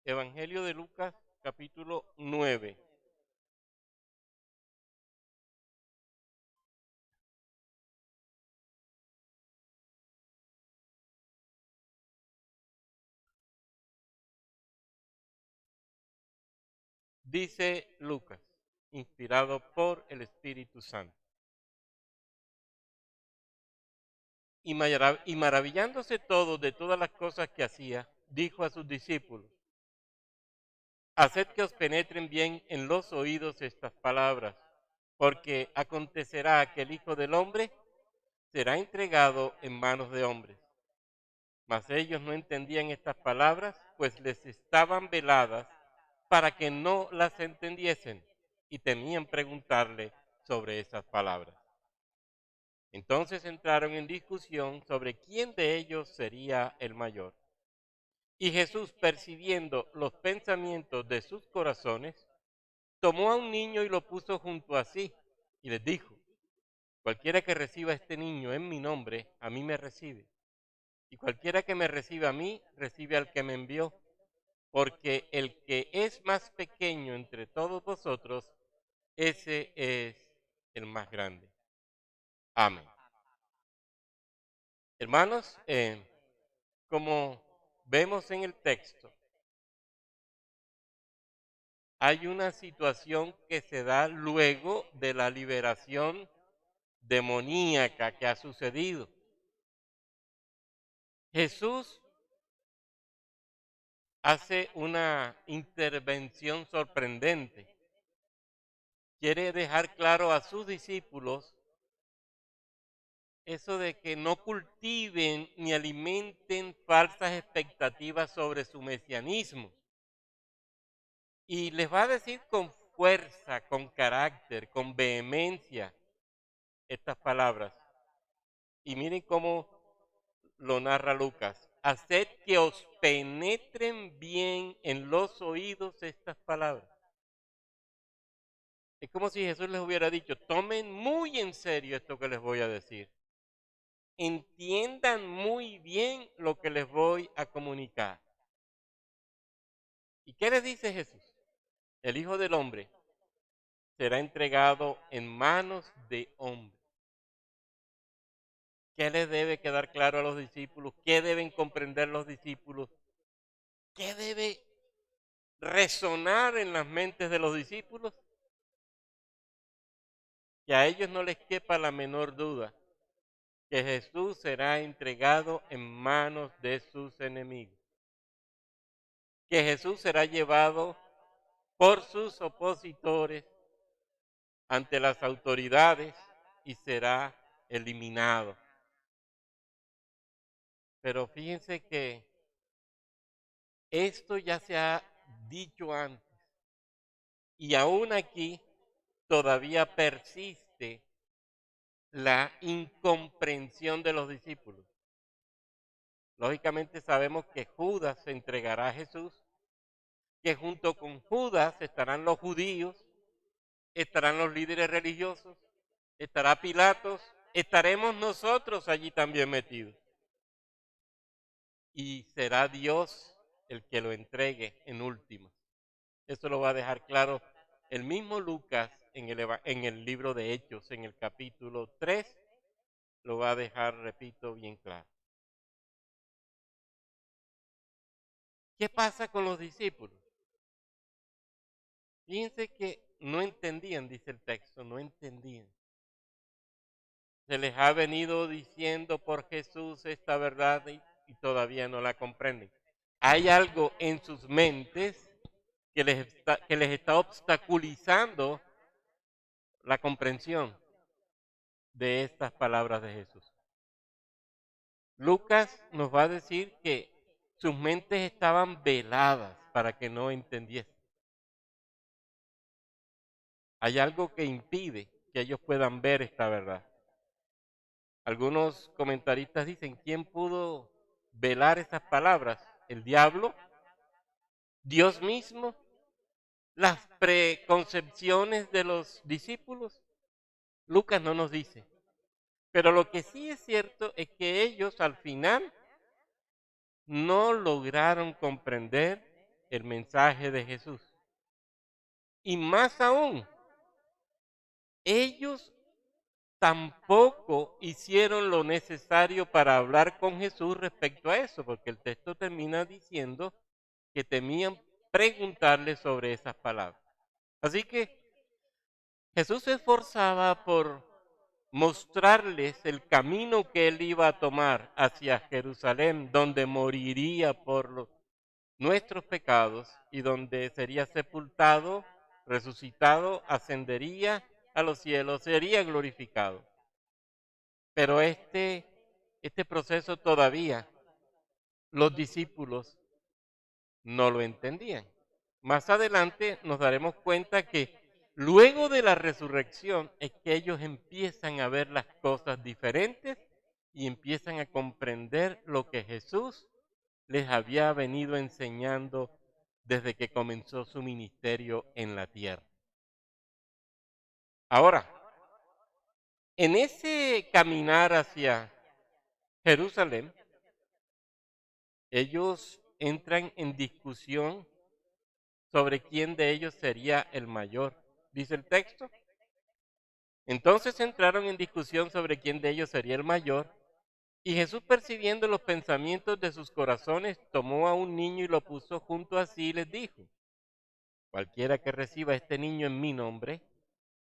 Evangelio de Lucas, capítulo 9. Dice Lucas, inspirado por el Espíritu Santo. Y maravillándose todos de todas las cosas que hacía, dijo a sus discípulos: haced que os penetren bien en los oídos estas palabras, porque acontecerá que el Hijo del Hombre será entregado en manos de hombres. Mas ellos no entendían estas palabras, pues les estaban veladas para que no las entendiesen, y temían preguntarle sobre esas palabras. Entonces entraron en discusión sobre quién de ellos sería el mayor. Y Jesús, percibiendo los pensamientos de sus corazones, tomó a un niño y lo puso junto a sí, y les dijo: cualquiera que reciba a este niño en mi nombre, a mí me recibe. Y cualquiera que me reciba a mí, recibe al que me envió. Porque el que es más pequeño entre todos vosotros, ese es el más grande. Amén. Hermanos, como vemos en el texto, hay una situación que se da luego de la liberación demoníaca que ha sucedido. Jesús hace una intervención sorprendente. Quiere dejar claro a sus discípulos eso de que no cultiven ni alimenten falsas expectativas sobre su mesianismo. Y les va a decir con fuerza, con carácter, con vehemencia estas palabras. Y miren cómo lo narra Lucas. Haced que os penetren bien en los oídos estas palabras. Es como si Jesús les hubiera dicho: tomen muy en serio esto que les voy a decir. Entiendan muy bien lo que les voy a comunicar. ¿Y qué les dice Jesús? El Hijo del Hombre será entregado en manos de hombres. ¿Qué les debe quedar claro a los discípulos? ¿Qué deben comprender los discípulos? ¿Qué debe resonar en las mentes de los discípulos? Que a ellos no les quepa la menor duda que Jesús será entregado en manos de sus enemigos. Que Jesús será llevado por sus opositores ante las autoridades y será eliminado. Pero fíjense que esto ya se ha dicho antes y aún aquí todavía persiste la incomprensión de los discípulos. Lógicamente sabemos que Judas se entregará a Jesús, que junto con Judas estarán los judíos, estarán los líderes religiosos, estará Pilatos, estaremos nosotros allí también metidos. Y será Dios el que lo entregue en último. Eso lo va a dejar claro el mismo Lucas en el libro de Hechos, en el capítulo 3, lo va a dejar, repito, bien claro. ¿Qué pasa con los discípulos? Fíjense que no entendían, dice el texto, no entendían. Se les ha venido diciendo por Jesús esta verdad y todavía no la comprenden. Hay algo en sus mentes que les está obstaculizando la comprensión de estas palabras de Jesús. Lucas nos va a decir que sus mentes estaban veladas para que no entendiesen. Hay algo que impide que ellos puedan ver esta verdad. Algunos comentaristas dicen: ¿quién pudo velar esas palabras? ¿El diablo? ¿Dios mismo? ¿Las preconcepciones de los discípulos? Lucas no nos dice. Pero lo que sí es cierto es que ellos al final no lograron comprender el mensaje de Jesús. Y más aún, ellos tampoco hicieron lo necesario para hablar con Jesús respecto a eso, porque el texto termina diciendo que temían preguntarle sobre esas palabras. Así que Jesús se esforzaba por mostrarles el camino que él iba a tomar hacia Jerusalén, donde moriría por nuestros pecados y donde sería sepultado, resucitado, ascendería a los cielos, sería glorificado. Pero este proceso todavía los discípulos no lo entendían. Más adelante nos daremos cuenta que luego de la resurrección es que ellos empiezan a ver las cosas diferentes y empiezan a comprender lo que Jesús les había venido enseñando desde que comenzó su ministerio en la tierra. Ahora, en ese caminar hacia Jerusalén, ellos entran en discusión sobre quién de ellos sería el mayor. Dice el texto. Entonces entraron en discusión sobre quién de ellos sería el mayor, y Jesús, percibiendo los pensamientos de sus corazones, tomó a un niño y lo puso junto a sí y les dijo: cualquiera que reciba a este niño en mi nombre,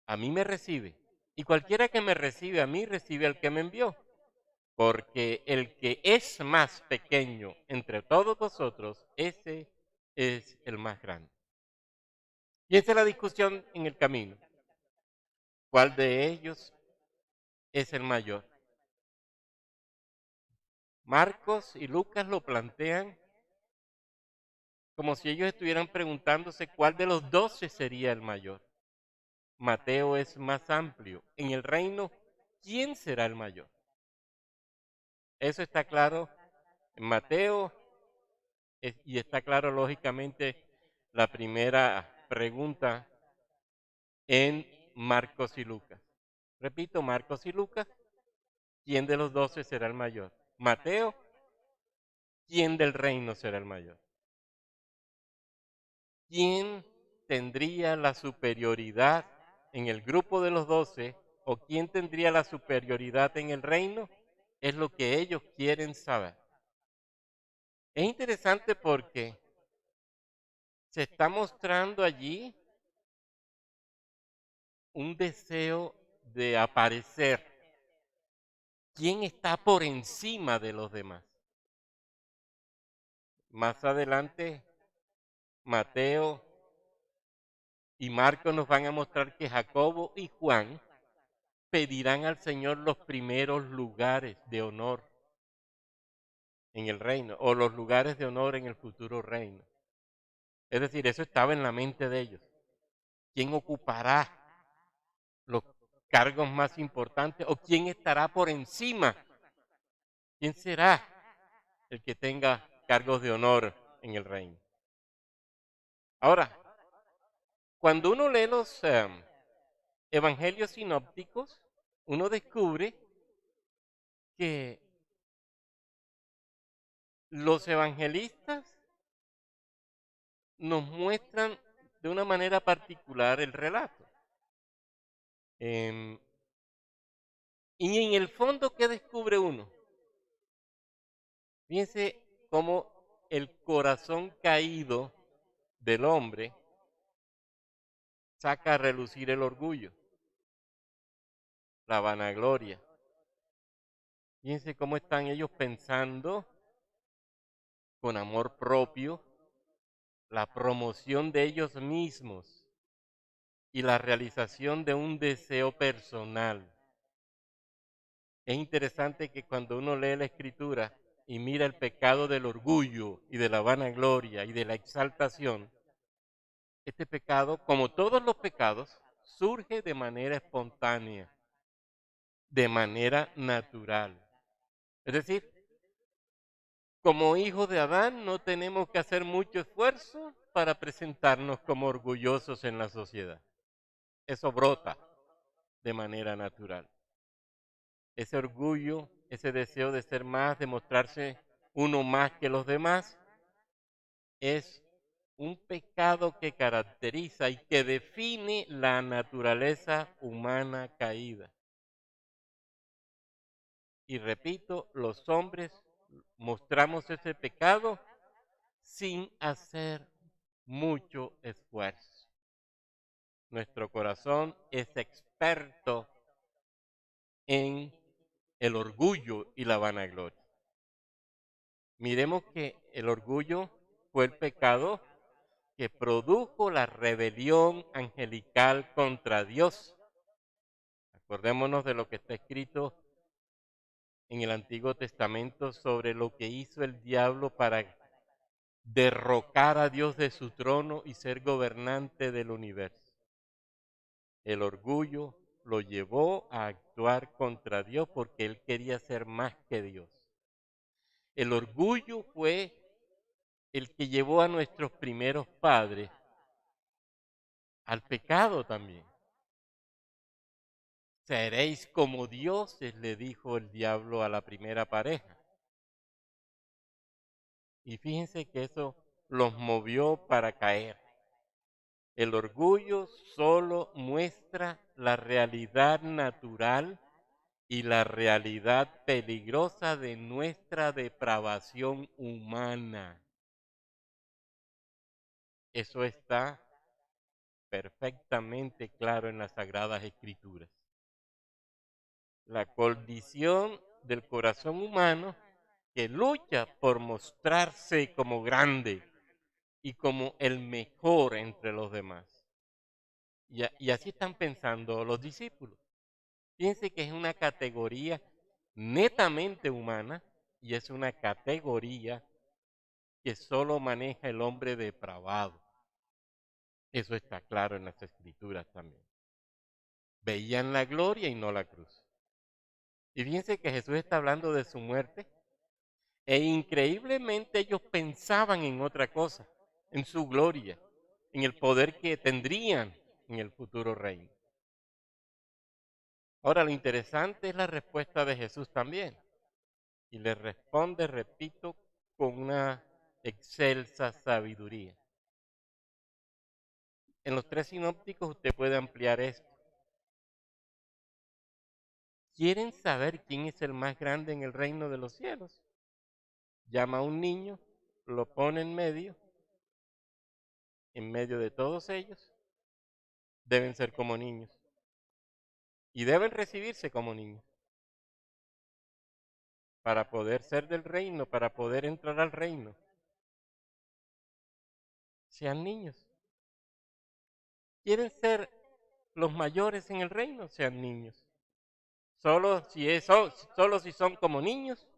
a mí me recibe, y cualquiera que me recibe a mí, recibe al que me envió. Porque el que es más pequeño entre todos vosotros, ese es el más grande. Y esa es la discusión en el camino. ¿Cuál de ellos es el mayor? Marcos y Lucas lo plantean como si ellos estuvieran preguntándose cuál de los 12 sería el mayor. Mateo es más amplio. En el reino, ¿quién será el mayor? Eso está claro en Mateo y está claro lógicamente la primera pregunta en Marcos y Lucas. Repito, Marcos y Lucas, ¿quién de los 12 será el mayor? Mateo, ¿quién del reino será el mayor? ¿Quién tendría la superioridad en el grupo de los 12 o quién tendría la superioridad en el reino? Es lo que ellos quieren saber. Es interesante porque se está mostrando allí un deseo de aparecer. ¿Quién está por encima de los demás? Más adelante, Mateo y Marcos nos van a mostrar que Jacobo y Juan pedirán al Señor los primeros lugares de honor en el reino o los lugares de honor en el futuro reino. Es decir, eso estaba en la mente de ellos. ¿Quién ocupará los cargos más importantes o quién estará por encima? ¿Quién será el que tenga cargos de honor en el reino? Ahora, cuando uno lee los evangelios sinópticos, uno descubre que los evangelistas nos muestran de una manera particular el relato. Y en el fondo, ¿qué descubre uno? Fíjense cómo el corazón caído del hombre saca a relucir el orgullo, la vanagloria. Fíjense cómo están ellos pensando con amor propio, la promoción de ellos mismos y la realización de un deseo personal. Es interesante que cuando uno lee la Escritura y mira el pecado del orgullo y de la vanagloria y de la exaltación, este pecado, como todos los pecados, surge de manera espontánea, de manera natural. Es decir, como hijos de Adán no tenemos que hacer mucho esfuerzo para presentarnos como orgullosos en la sociedad. Eso brota de manera natural. Ese orgullo, ese deseo de ser más, de mostrarse uno más que los demás, es un pecado que caracteriza y que define la naturaleza humana caída. Y repito, los hombres mostramos ese pecado sin hacer mucho esfuerzo. Nuestro corazón es experto en el orgullo y la vanagloria. Miremos que el orgullo fue el pecado que produjo la rebelión angelical contra Dios. Acordémonos de lo que está escrito en el Antiguo Testamento sobre lo que hizo el diablo para derrocar a Dios de su trono y ser gobernante del universo. El orgullo lo llevó a actuar contra Dios porque él quería ser más que Dios. El orgullo fue el que llevó a nuestros primeros padres al pecado también. Seréis como dioses, le dijo el diablo a la primera pareja. Y fíjense que eso los movió para caer. El orgullo solo muestra la realidad natural y la realidad peligrosa de nuestra depravación humana. Eso está perfectamente claro en las Sagradas Escrituras. La condición del corazón humano que lucha por mostrarse como grande y como el mejor entre los demás. Y así están pensando los discípulos. Fíjense que es una categoría netamente humana y es una categoría que solo maneja el hombre depravado. Eso está claro en las Escrituras también. Veían la gloria y no la cruz. Y fíjense que Jesús está hablando de su muerte e increíblemente ellos pensaban en otra cosa, en su gloria, en el poder que tendrían en el futuro reino. Ahora, lo interesante es la respuesta de Jesús también. Y le responde, repito, con una excelsa sabiduría. En los tres sinópticos usted puede ampliar esto. ¿Quieren saber quién es el más grande en el reino de los cielos? Llama a un niño, lo pone en medio de todos ellos, deben ser como niños y deben recibirse como niños para poder ser del reino, para poder entrar al reino. Sean niños. ¿Quieren ser los mayores en el reino? Sean niños. Solo si son como niños,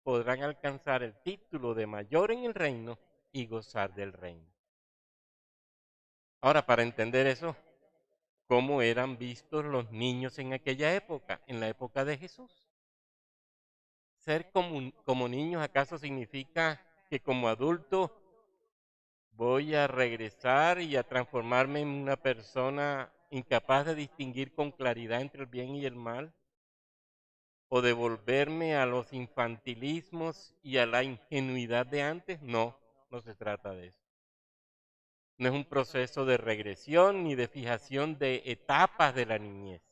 podrán alcanzar el título de mayor en el reino y gozar del reino. Ahora, para entender eso, ¿cómo eran vistos los niños en aquella época, en la época de Jesús? Ser como niños, ¿acaso significa que como adulto voy a regresar y a transformarme en una persona incapaz de distinguir con claridad entre el bien y el mal? ¿O devolverme a los infantilismos y a la ingenuidad de antes? No, no se trata de eso. No es un proceso de regresión ni de fijación de etapas de la niñez,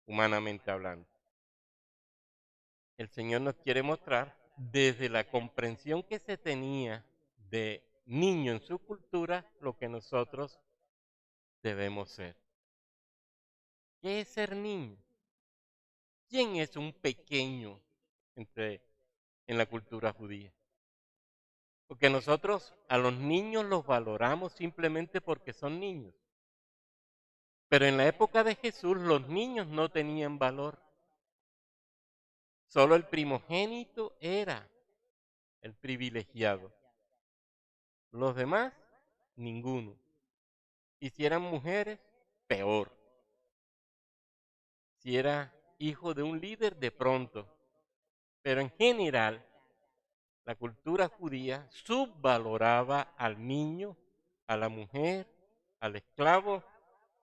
humanamente hablando. El Señor nos quiere mostrar desde la comprensión que se tenía de niño en su cultura lo que nosotros debemos ser. ¿Qué es ser niño? ¿Quién es un pequeño en la cultura judía? Porque nosotros a los niños los valoramos simplemente porque son niños. Pero en la época de Jesús los niños no tenían valor. Solo el primogénito era el privilegiado. Los demás, ninguno. Y si eran mujeres, peor. Si era hijo de un líder, de pronto. Pero en general, la cultura judía subvaloraba al niño, a la mujer, al esclavo,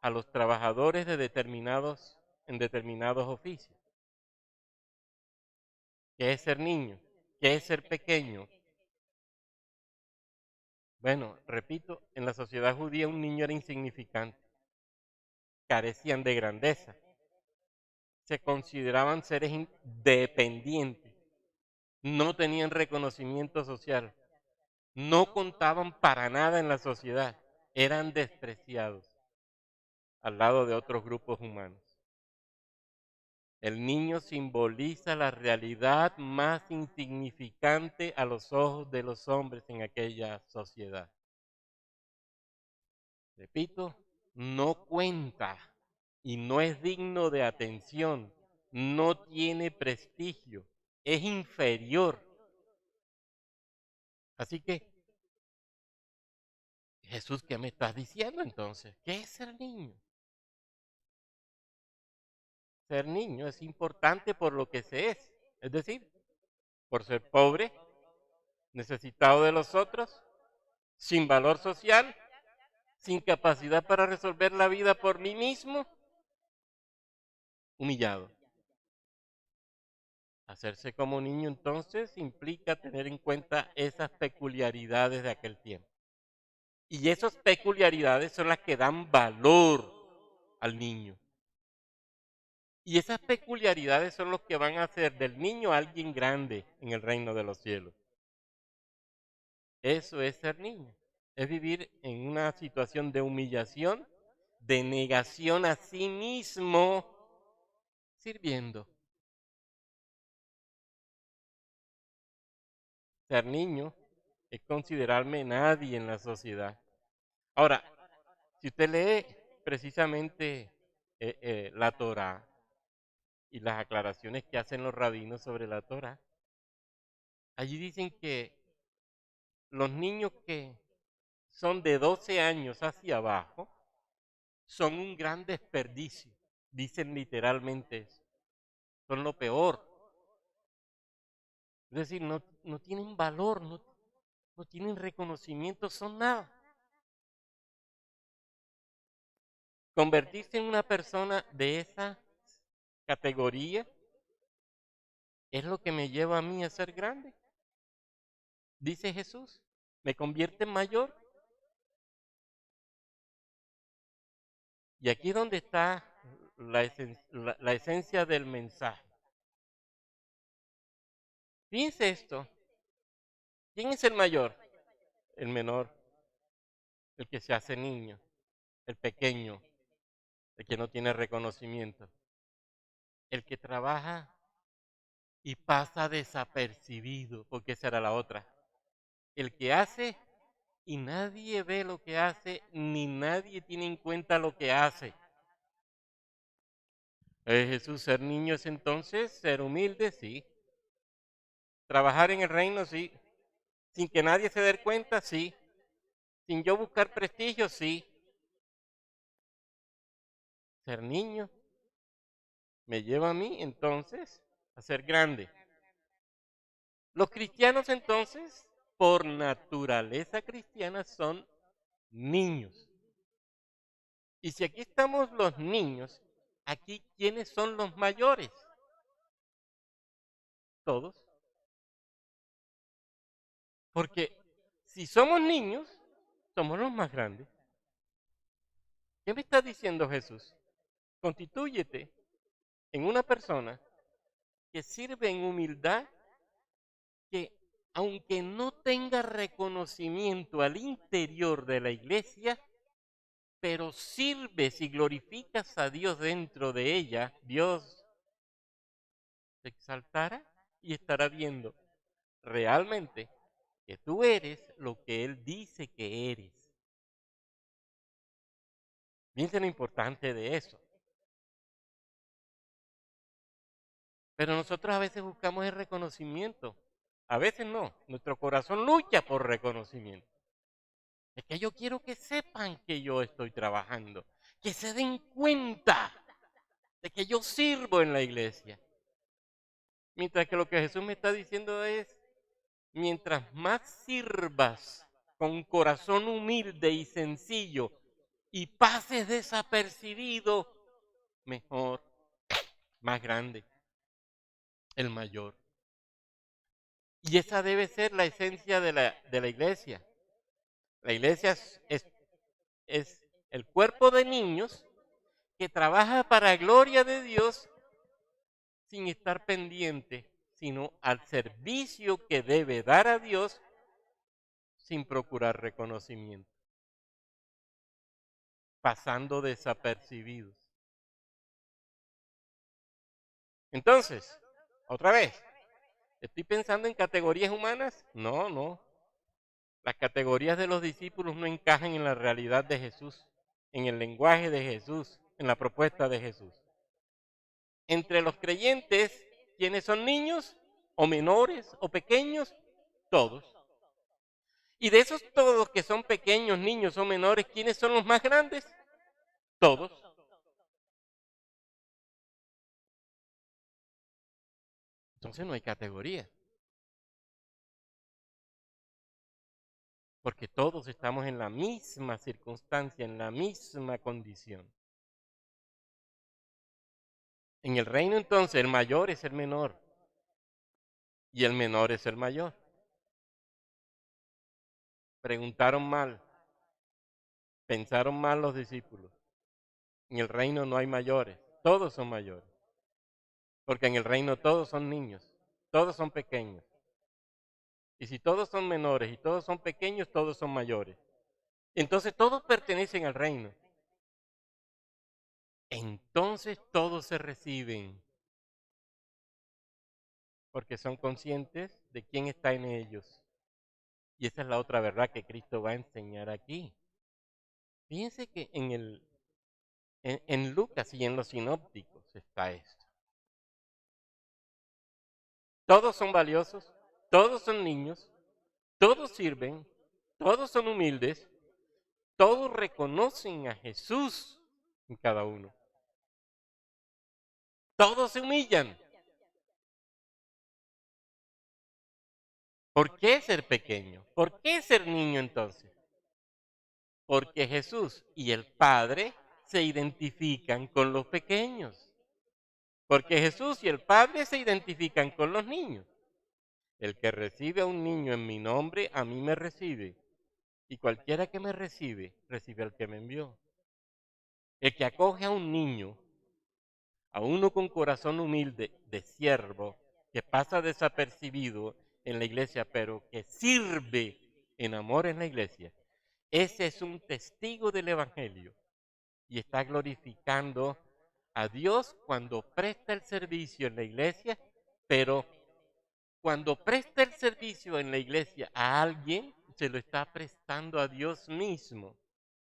a los trabajadores en determinados oficios. ¿Qué es ser niño? ¿Qué es ser pequeño? Bueno, repito, en la sociedad judía un niño era insignificante, carecían de grandeza, se consideraban seres dependientes, no tenían reconocimiento social, no contaban para nada en la sociedad, eran despreciados al lado de otros grupos humanos. El niño simboliza la realidad más insignificante a los ojos de los hombres en aquella sociedad. Repito, no cuenta y no es digno de atención, no tiene prestigio, es inferior. Así que, Jesús, ¿qué me estás diciendo entonces? ¿Qué es ser niño? Ser niño es importante por lo que se es decir, por ser pobre, necesitado de los otros, sin valor social, sin capacidad para resolver la vida por mí mismo, humillado. Hacerse como niño entonces implica tener en cuenta esas peculiaridades de aquel tiempo. Y esas peculiaridades son las que dan valor al niño. Y esas peculiaridades son los que van a hacer del niño alguien grande en el reino de los cielos. Eso es ser niño. Es vivir en una situación de humillación, de negación a sí mismo, sirviendo. Ser niño es considerarme nadie en la sociedad. Ahora, si usted lee precisamente la Torá y las aclaraciones que hacen los rabinos sobre la Torá, allí dicen que los niños que son de 12 años hacia abajo son un gran desperdicio. Dicen literalmente eso. Son lo peor. Es decir, no tienen valor, no tienen reconocimiento, son nada. Convertirse en una persona de esa categoría es lo que me lleva a mí a ser grande. Dice Jesús, me convierte en mayor. Y aquí es donde está la esencia del mensaje. Fíjense esto, ¿quién es el mayor? El menor, el que se hace niño, el pequeño, el que no tiene reconocimiento, el que trabaja y pasa desapercibido, porque esa era la otra. El que hace y nadie ve lo que hace, ni nadie tiene en cuenta lo que hace. Jesús, ser niño es entonces ser humilde, sí. Trabajar en el reino, sí. Sin que nadie se dé cuenta, sí. Sin yo buscar prestigio, sí. Ser niño me lleva a mí entonces a ser grande. Los cristianos entonces, por naturaleza cristiana, son niños. Y si aquí estamos los niños, aquí ¿quiénes son los mayores? Todos. Porque si somos niños, somos los más grandes. ¿Qué me está diciendo Jesús? Constitúyete en una persona que sirve en humildad, que aunque no tenga reconocimiento al interior de la iglesia, pero sirves y glorificas a Dios dentro de ella, Dios te exaltará y estará viendo realmente que tú eres lo que Él dice que eres. Piensa lo importante de eso. Pero nosotros a veces buscamos el reconocimiento. A veces no. Nuestro corazón lucha por reconocimiento. Es que yo quiero que sepan que yo estoy trabajando. Que se den cuenta de que yo sirvo en la iglesia. Mientras que lo que Jesús me está diciendo es, mientras más sirvas con un corazón humilde y sencillo y pases desapercibido, mejor, más grande, el mayor. Y esa debe ser la esencia de la iglesia. La iglesia es el cuerpo de niños que trabaja para gloria de Dios sin estar pendiente, sino al servicio que debe dar a Dios sin procurar reconocimiento, pasando desapercibidos. Entonces, otra vez, ¿estoy pensando en categorías humanas? No, no. Las categorías de los discípulos no encajan en la realidad de Jesús, en el lenguaje de Jesús, en la propuesta de Jesús. Entre los creyentes, ¿quiénes son niños o menores o pequeños? Todos. Y de esos todos que son pequeños, niños o menores, ¿quiénes son los más grandes? Todos. Entonces no hay categoría, porque todos estamos en la misma circunstancia, en la misma condición. En el reino entonces el mayor es el menor y el menor es el mayor. Preguntaron mal, pensaron mal los discípulos. En el reino no hay mayores, todos son mayores. Porque en el reino todos son niños, todos son pequeños. Y si todos son menores y todos son pequeños, todos son mayores. Entonces todos pertenecen al reino. Entonces todos se reciben porque son conscientes de quién está en ellos. Y esa es la otra verdad que Cristo va a enseñar aquí. Fíjense que en Lucas y en los sinópticos está esto. Todos son valiosos, todos son niños, todos sirven, todos son humildes, todos reconocen a Jesús en cada uno. Todos se humillan. ¿Por qué ser pequeño? ¿Por qué ser niño entonces? Porque Jesús y el Padre se identifican con los pequeños. Porque Jesús y el Padre se identifican con los niños. El que recibe a un niño en mi nombre, a mí me recibe. Y cualquiera que me recibe, recibe al que me envió. El que acoge a un niño, a uno con corazón humilde, de siervo, que pasa desapercibido en la iglesia, pero que sirve en amor en la iglesia, ese es un testigo del Evangelio y está glorificando a Dios cuando presta el servicio en la iglesia, pero cuando presta el servicio en la iglesia a alguien, se lo está prestando a Dios mismo,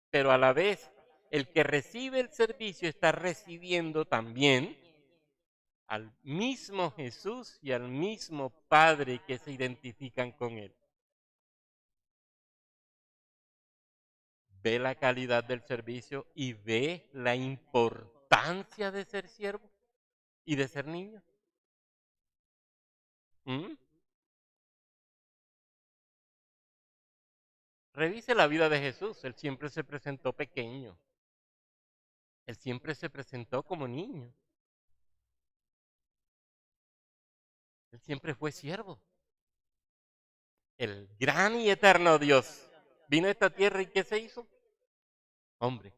pero a la vez el que recibe el servicio está recibiendo también al mismo Jesús y al mismo Padre que se identifican con él. Ve la calidad del servicio y ve la importancia de ser siervo y de ser niño. ¿Mm? Revise la vida de Jesús. Él siempre se presentó pequeño. Él siempre se presentó como niño. Él siempre fue siervo. El gran y eterno Dios vino a esta tierra y ¿qué se hizo? Hombre.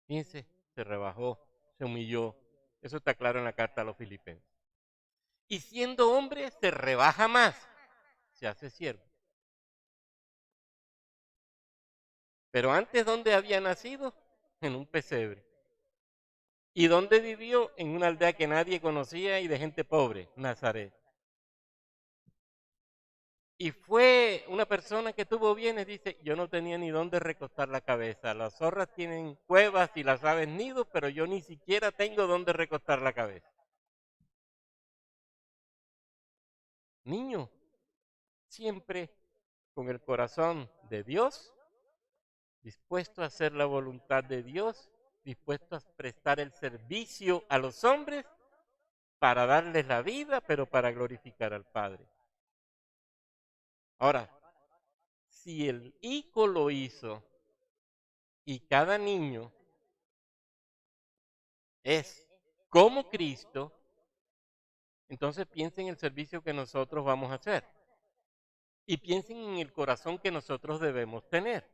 Fíjense, se rebajó, se humilló. Eso está claro en la carta a los Filipenses. Y siendo hombre, se rebaja más, se hace siervo. Pero antes, ¿dónde había nacido? En un pesebre. ¿Y dónde vivió? En una aldea que nadie conocía y de gente pobre, Nazaret. Y fue una persona que tuvo bienes, dice, yo no tenía ni dónde recostar la cabeza. Las zorras tienen cuevas y las aves nidos, pero yo ni siquiera tengo dónde recostar la cabeza. Niño, siempre con el corazón de Dios, dispuesto a hacer la voluntad de Dios, dispuesto a prestar el servicio a los hombres para darles la vida, pero para glorificar al Padre. Ahora, si el Hijo lo hizo y cada niño es como Cristo, entonces piensa en el servicio que nosotros vamos a hacer. Y piensen en el corazón que nosotros debemos tener.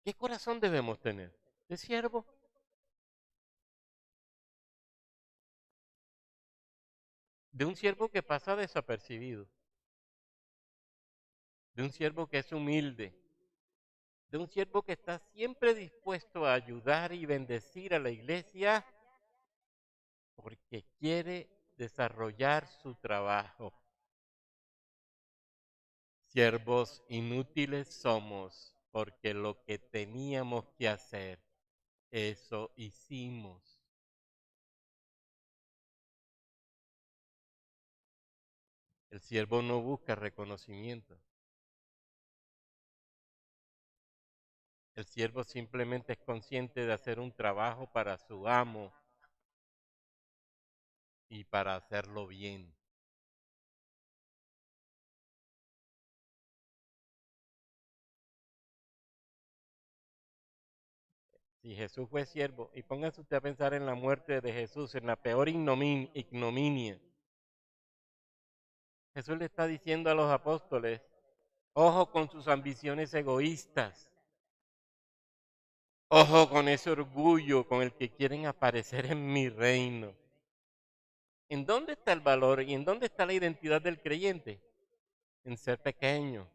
¿Qué corazón debemos tener? ¿De siervo? De un siervo que pasa desapercibido, de un siervo que es humilde, de un siervo que está siempre dispuesto a ayudar y bendecir a la iglesia porque quiere desarrollar su trabajo. Siervos inútiles somos porque lo que teníamos que hacer, eso hicimos. El siervo no busca reconocimiento. El siervo simplemente es consciente de hacer un trabajo para su amo y para hacerlo bien. Si Jesús fue siervo, y póngase usted a pensar en la muerte de Jesús, en la peor ignominia. Jesús le está diciendo a los apóstoles, ojo con sus ambiciones egoístas, ojo con ese orgullo con el que quieren aparecer en mi reino. ¿En dónde está el valor y en dónde está la identidad del creyente? En ser pequeño,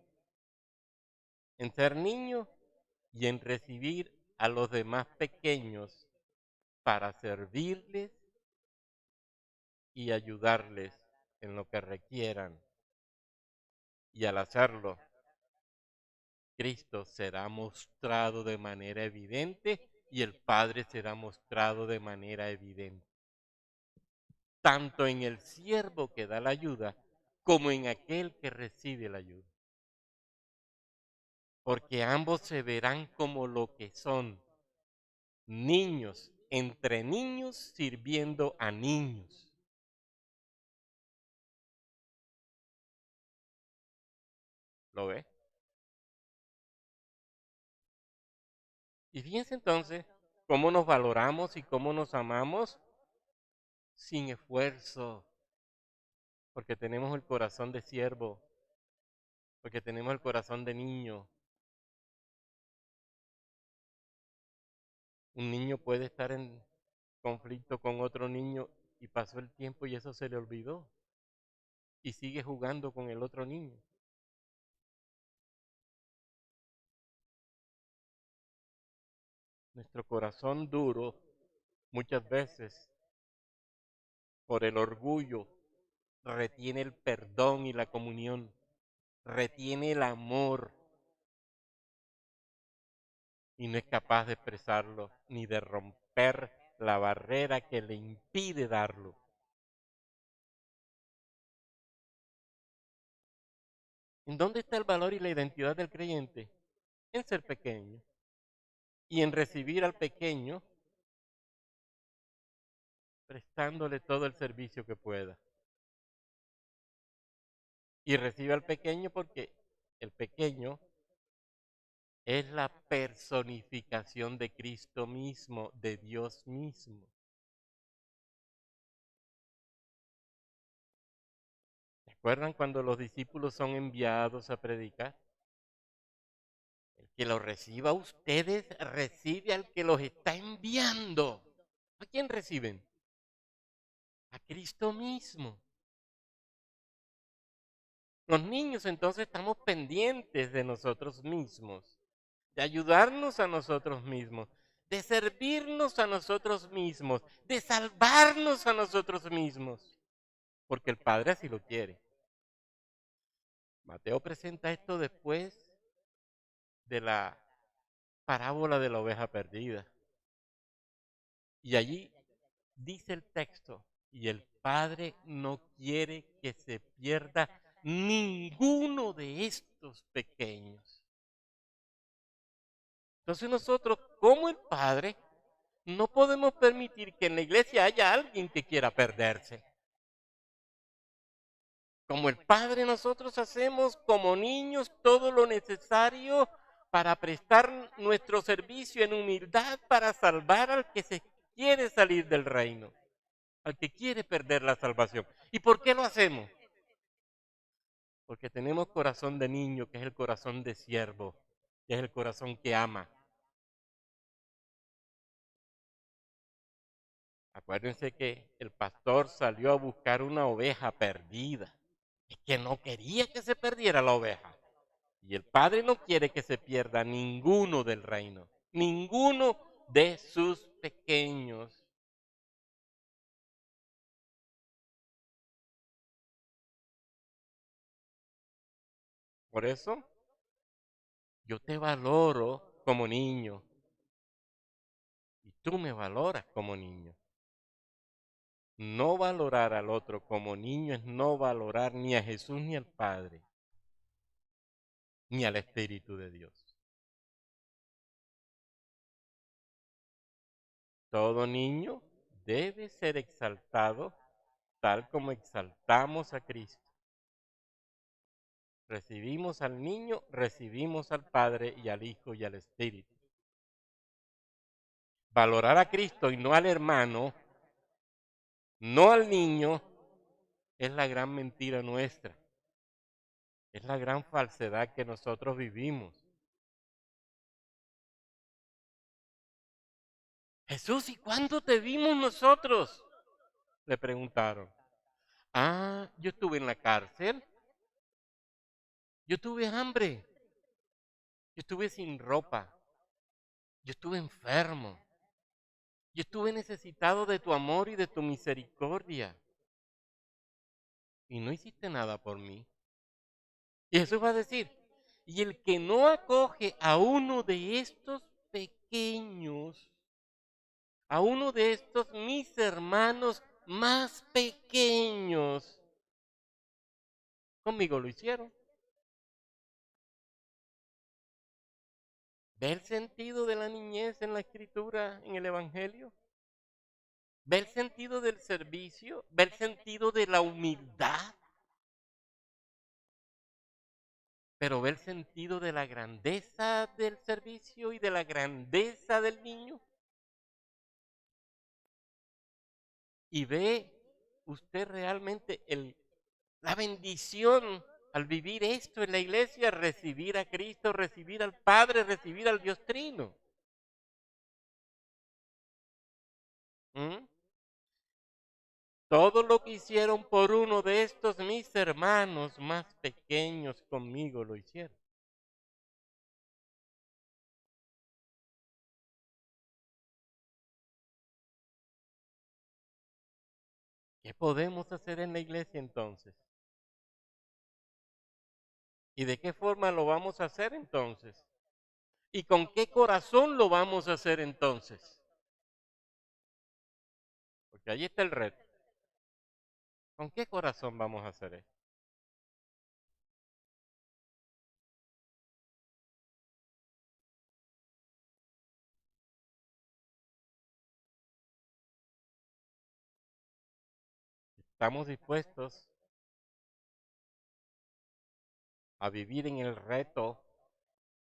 en ser niño y en recibir a los demás pequeños para servirles y ayudarles en lo que requieran. Y al hacerlo, Cristo será mostrado de manera evidente y el Padre será mostrado de manera evidente, tanto en el siervo que da la ayuda como en aquel que recibe la ayuda. Porque ambos se verán como lo que son, niños, entre niños sirviendo a niños. ¿Lo ve? Y fíjense entonces cómo nos valoramos y cómo nos amamos sin esfuerzo, porque tenemos el corazón de siervo, porque tenemos el corazón de niño. Un niño puede estar en conflicto con otro niño y pasó el tiempo y eso se le olvidó y sigue jugando con el otro niño. Nuestro corazón duro muchas veces por el orgullo retiene el perdón y la comunión, retiene el amor y no es capaz de expresarlo ni de romper la barrera que le impide darlo. ¿En dónde está el valor y la identidad del creyente? En ser pequeño y en recibir al pequeño prestándole todo el servicio que pueda. Y recibe al pequeño porque el pequeño es la personificación de Cristo mismo, de Dios mismo. ¿Recuerdan cuando los discípulos son enviados a predicar? El que los reciba a ustedes recibe al que los está enviando. ¿A quién reciben? A Cristo mismo. Los niños entonces estamos pendientes de nosotros mismos, de ayudarnos a nosotros mismos, de servirnos a nosotros mismos, de salvarnos a nosotros mismos, porque el Padre así lo quiere. Mateo presenta esto después de la parábola de la oveja perdida. Y allí dice el texto, y el Padre no quiere que se pierda ninguno de estos pequeños. Entonces nosotros, como el Padre, no podemos permitir que en la iglesia haya alguien que quiera perderse. Como el Padre, nosotros hacemos como niños todo lo necesario para prestar nuestro servicio en humildad para salvar al que se quiere salir del reino, al que quiere perder la salvación. ¿Y por qué lo hacemos? Porque tenemos corazón de niño, que es el corazón de siervo, que es el corazón que ama. Acuérdense que el pastor salió a buscar una oveja perdida. Es que no quería que se perdiera la oveja. Y el Padre no quiere que se pierda ninguno del reino, ninguno de sus pequeños. Por eso yo te valoro como niño y tú me valoras como niño. No valorar al otro como niño es no valorar ni a Jesús ni al Padre, ni al Espíritu de Dios. Todo niño debe ser exaltado tal como exaltamos a Cristo. Recibimos al niño, recibimos al Padre y al Hijo y al Espíritu. Valorar a Cristo y no al hermano, no al niño, es la gran mentira nuestra. Es la gran falsedad que nosotros vivimos. Jesús, ¿y cuándo te vimos nosotros? Le preguntaron. Ah, yo estuve en la cárcel. Yo tuve hambre. Yo estuve sin ropa. Yo estuve enfermo. Yo estuve necesitado de tu amor y de tu misericordia. Y no hiciste nada por mí. Y Jesús va a decir, y el que no acoge a uno de estos pequeños, a uno de estos mis hermanos más pequeños, conmigo lo hicieron. ¿Ve el sentido de la niñez en la escritura, en el Evangelio? ¿Ve el sentido del servicio? ¿Ve el sentido de la humildad? Pero ve el sentido de la grandeza del servicio y de la grandeza del niño. Y ve usted realmente la bendición al vivir esto en la iglesia, recibir a Cristo, recibir al Padre, recibir al Dios Trino. ¿Mm? Todo lo que hicieron por uno de estos mis hermanos más pequeños conmigo lo hicieron. ¿Qué podemos hacer en la iglesia entonces? ¿Y de qué forma lo vamos a hacer entonces? ¿Y con qué corazón lo vamos a hacer entonces? Porque ahí está el reto. ¿Con qué corazón vamos a hacer esto? ¿Estamos dispuestos a vivir en el reto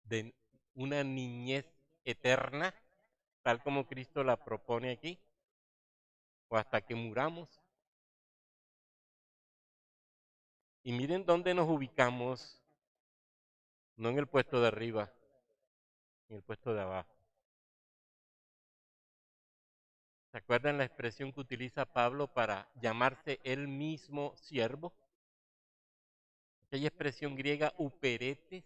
de una niñez eterna, tal como Cristo la propone aquí, o hasta que muramos? Y miren dónde nos ubicamos, no en el puesto de arriba, en el puesto de abajo. ¿Se acuerdan la expresión que utiliza Pablo para llamarse él mismo siervo? Aquella expresión griega uperetes.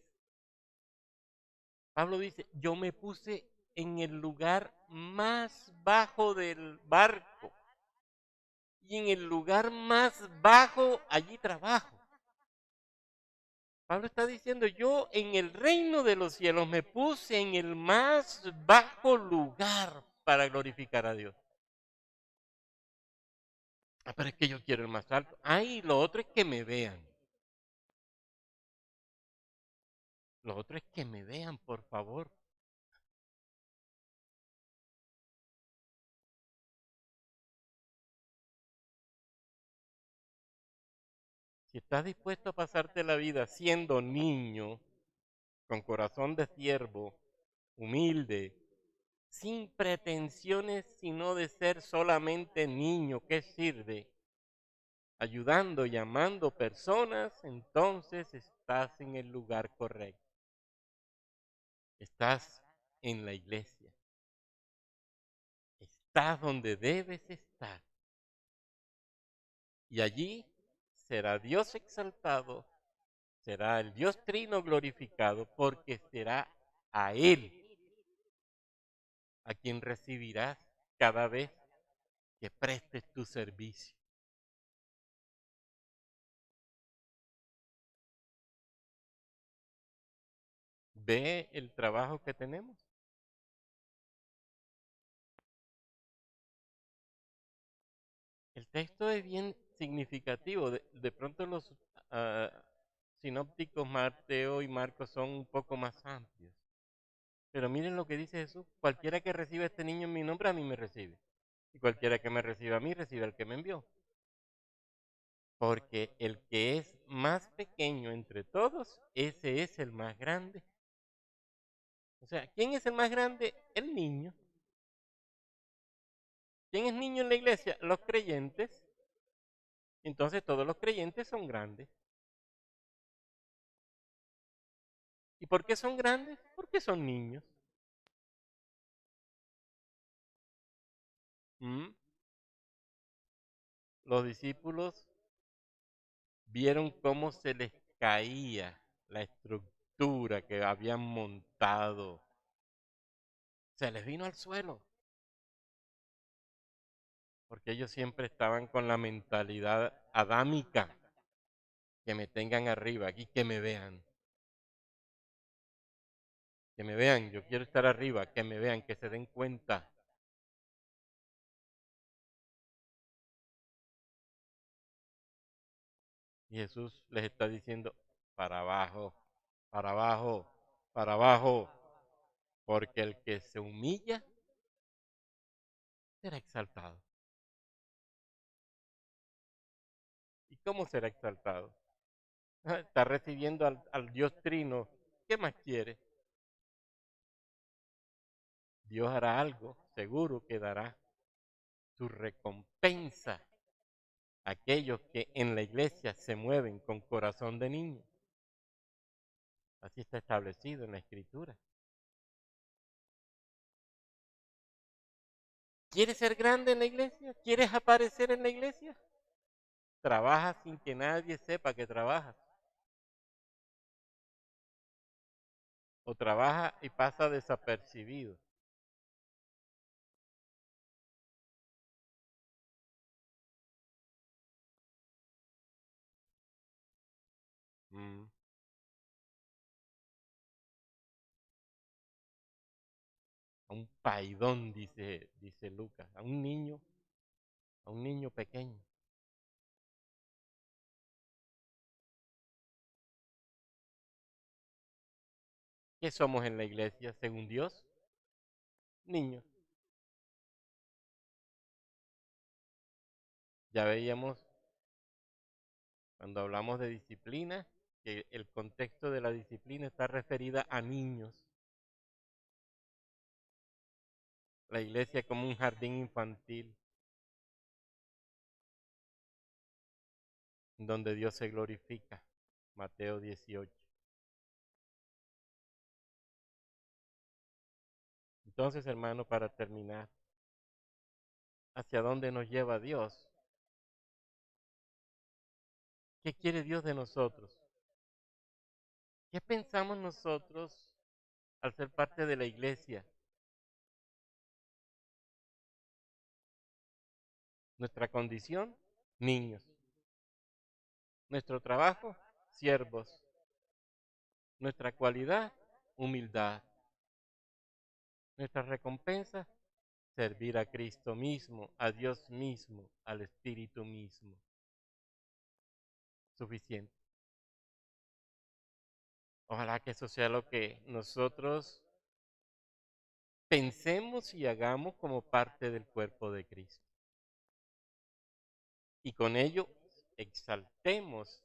Pablo dice, yo me puse en el lugar más bajo del barco y en el lugar más bajo allí trabajo. Pablo está diciendo, yo en el reino de los cielos me puse en el más bajo lugar para glorificar a Dios. Ah, pero es que yo quiero el más alto. Ay, lo otro es que me vean. Lo otro es que me vean, por favor. Si estás dispuesto a pasarte la vida siendo niño, con corazón de siervo, humilde, sin pretensiones sino de ser solamente niño. ¿Qué sirve? Ayudando y amando personas, entonces estás en el lugar correcto. Estás en la iglesia. Estás donde debes estar. Y allí será Dios exaltado, será el Dios trino glorificado, porque será a Él a quien recibirás cada vez que prestes tu servicio. ¿Ve el trabajo que tenemos? El texto es bien significativo. De pronto los ah, sinópticos Mateo y Marcos son un poco más amplios. Pero miren lo que dice Jesús. Cualquiera que reciba a este niño en mi nombre, a mí me recibe. Y cualquiera que me reciba a mí, recibe al que me envió. Porque el que es más pequeño entre todos, ese es el más grande. O sea, ¿quién es el más grande? El niño. ¿Quién es niño en la iglesia? Los creyentes. Entonces todos los creyentes son grandes. ¿Y por qué son grandes? Porque son niños. ¿Mm? Los discípulos vieron cómo se les caía la estructura que habían montado. Se les vino al suelo. Porque ellos siempre estaban con la mentalidad adámica. Que me tengan arriba, aquí que me vean. Que me vean, yo quiero estar arriba, que me vean, que se den cuenta. Y Jesús les está diciendo, para abajo, para abajo, para abajo, porque el que se humilla será exaltado. ¿Y cómo será exaltado? Está recibiendo al Dios Trino. ¿Qué más quiere? Dios hará algo, seguro que dará su recompensa a aquellos que en la iglesia se mueven con corazón de niño. Así está establecido en la Escritura. ¿Quieres ser grande en la iglesia? ¿Quieres aparecer en la iglesia? Trabaja sin que nadie sepa que trabajas. O trabaja y pasa desapercibido. Mm. A un paidón, dice Lucas, a un niño pequeño. ¿Qué somos en la iglesia según Dios? Niños. Ya veíamos cuando hablamos de disciplina que el contexto de la disciplina está referida a niños. La iglesia como un jardín infantil donde Dios se glorifica. Mateo 18. Entonces, hermano, para terminar, ¿hacia dónde nos lleva Dios? ¿Qué quiere Dios de nosotros? ¿Qué pensamos nosotros al ser parte de la iglesia? Nuestra condición, niños. Nuestro trabajo, siervos. Nuestra cualidad, humildad. Nuestra recompensa, servir a Cristo mismo, a Dios mismo, al Espíritu mismo. Suficiente. Ojalá que eso sea lo que nosotros pensemos y hagamos como parte del cuerpo de Cristo. Y con ello exaltemos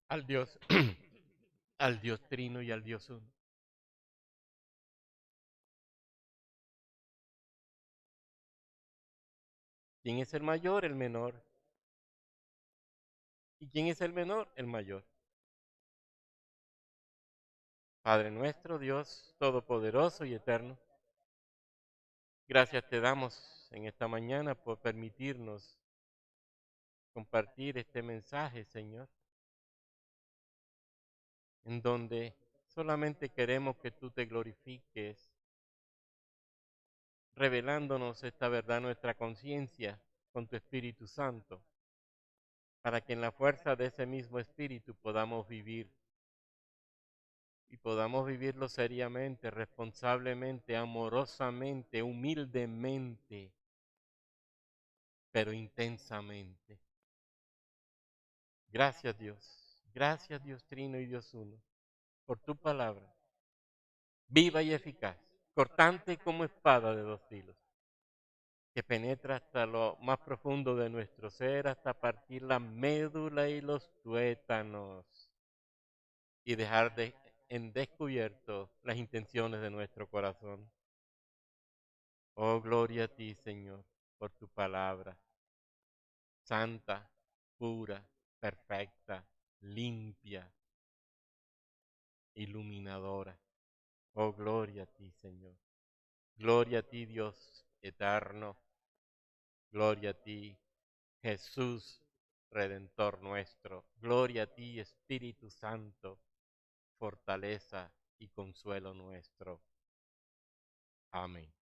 al Dios, al Dios Trino y al Dios Uno. ¿Quién es el mayor? El menor. ¿Y quién es el menor? El mayor. Padre nuestro, Dios Todopoderoso y Eterno, gracias te damos en esta mañana por permitirnos compartir este mensaje, Señor, en donde solamente queremos que tú te glorifiques, revelándonos esta verdad a nuestra conciencia con tu Espíritu Santo, para que en la fuerza de ese mismo Espíritu podamos vivir y podamos vivirlo seriamente, responsablemente, amorosamente, humildemente, pero intensamente. Gracias Dios Trino y Dios Uno, por tu palabra, viva y eficaz, cortante como espada de dos filos, que penetra hasta lo más profundo de nuestro ser, hasta partir la médula y los tuétanos, y dejar en descubierto las intenciones de nuestro corazón. Oh, gloria a ti, Señor, por tu palabra, santa, pura, perfecta, limpia, iluminadora. Oh, gloria a ti, Señor. Gloria a ti, Dios eterno. Gloria a ti, Jesús, Redentor nuestro. Gloria a ti, Espíritu Santo, fortaleza y consuelo nuestro. Amén.